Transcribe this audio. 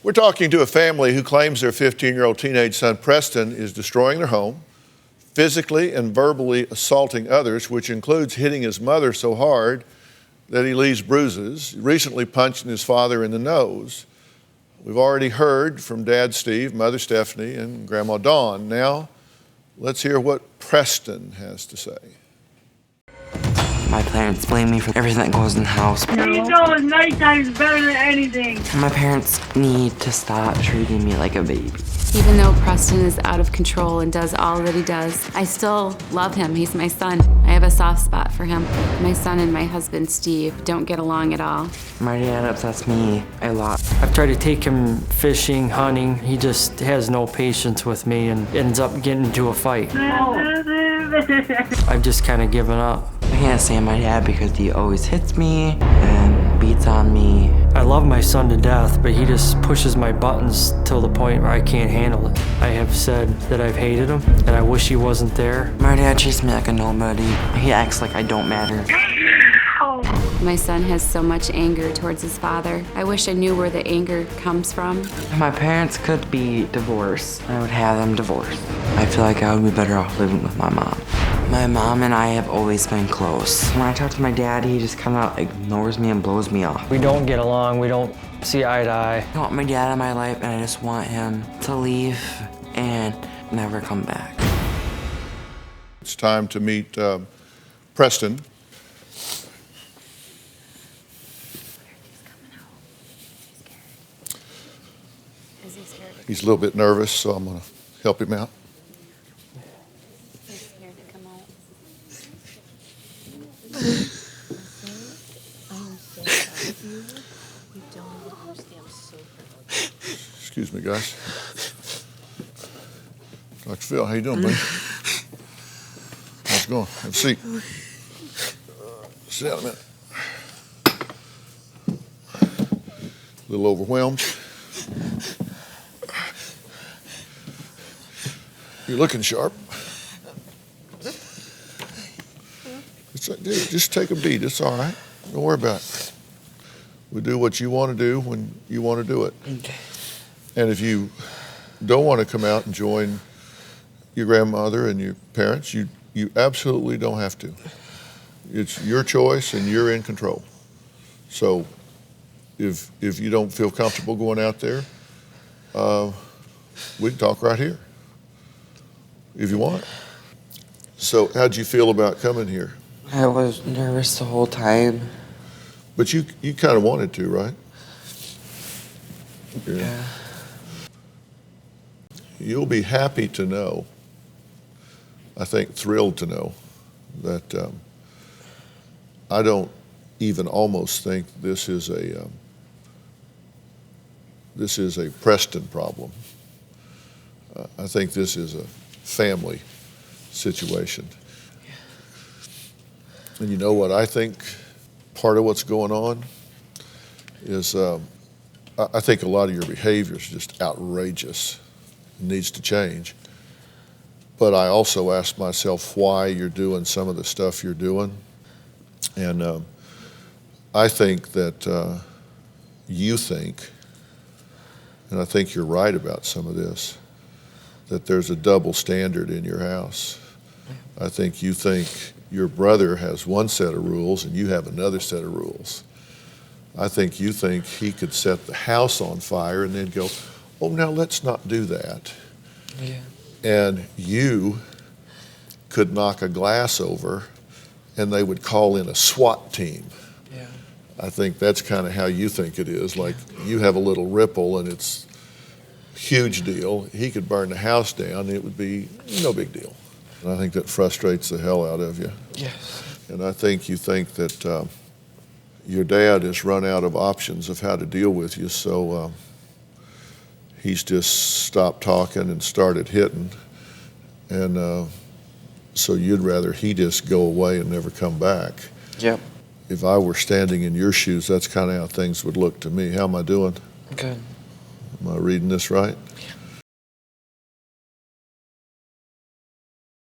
We're talking to a family who claims their 15-year-old teenage son, Preston, is destroying their home, physically and verbally assaulting others, which includes hitting his mother so hard that he leaves bruises, recently punching his father in the nose. We've already heard from Dad Steve, Mother Stephanie, and Grandma Dawn. Now, let's hear what Preston has to say. My parents blame me for everything that goes in the house. You know nighttime is better than anything. My parents need to stop treating me like a baby. Even though Preston is out of control and does all that he does, I still love him. He's my son. I have a soft spot for him. My son and my husband, Steve, don't get along at all. My dad upsets me a lot. I've tried to take him fishing, hunting. He just has no patience with me and ends up getting into a fight. I've just kind of given up. I can't stand my dad because he always hits me and beats on me. I love my son to death, but he just pushes my buttons till the point where I can't handle it. I have said that I've hated him, and I wish he wasn't there. My dad treats me like a nobody. He acts like I don't matter. My son has so much anger towards his father. I wish I knew where the anger comes from. If my parents could be divorced, I would have them divorced. I feel like I would be better off living with my mom. My mom and I have always been close. When I talk to my dad, he just kind of ignores me and blows me off. We don't get along. We don't see eye to eye. I want my dad in my life, and I just want him to leave and never come back. It's time to meet Preston. He's a little bit nervous, so I'm going to help him out. Excuse me, guys. Dr. Phil, how you doing, buddy? How's it going? Have a seat. Sit down a minute. A little overwhelmed. You're looking sharp. It's like, dude, just take a beat. It's all right. Don't worry about it. We do what you want to do when you want to do it. Okay. And if you don't want to come out and join your grandmother and your parents, you absolutely don't have to. It's your choice and you're in control. So if you don't feel comfortable going out there, we can talk right here if you want. So how'd you feel about coming here? I was nervous the whole time. But you kind of wanted to, right? Yeah. You'll be happy to know, I think thrilled to know, that I don't even almost think this is a Preston problem. I think this is a family situation. And you know what I think part of what's going on is I think a lot of your behavior is just outrageous. It needs to change. But I also ask myself why you're doing some of the stuff you're doing. And I think that you think, and I think you're right about some of this, that there's a double standard in your house. I think you think your brother has one set of rules and you have another set of rules. I think you think he could set the house on fire and then go, oh, now let's not do that. Yeah. And you could knock a glass over and they would call in a SWAT team. Yeah. I think that's kind of how you think it is. Like you have a little ripple and it's a huge deal. He could burn the house down and it would be no big deal. And I think that frustrates the hell out of you. Yes. And I think you think that your dad has run out of options of how to deal with you, so he's just stopped talking and started hitting. And so you'd rather he just go away and never come back. Yep. If I were standing in your shoes, that's kind of how things would look to me. How am I doing? Good. Am I reading this right? Yeah.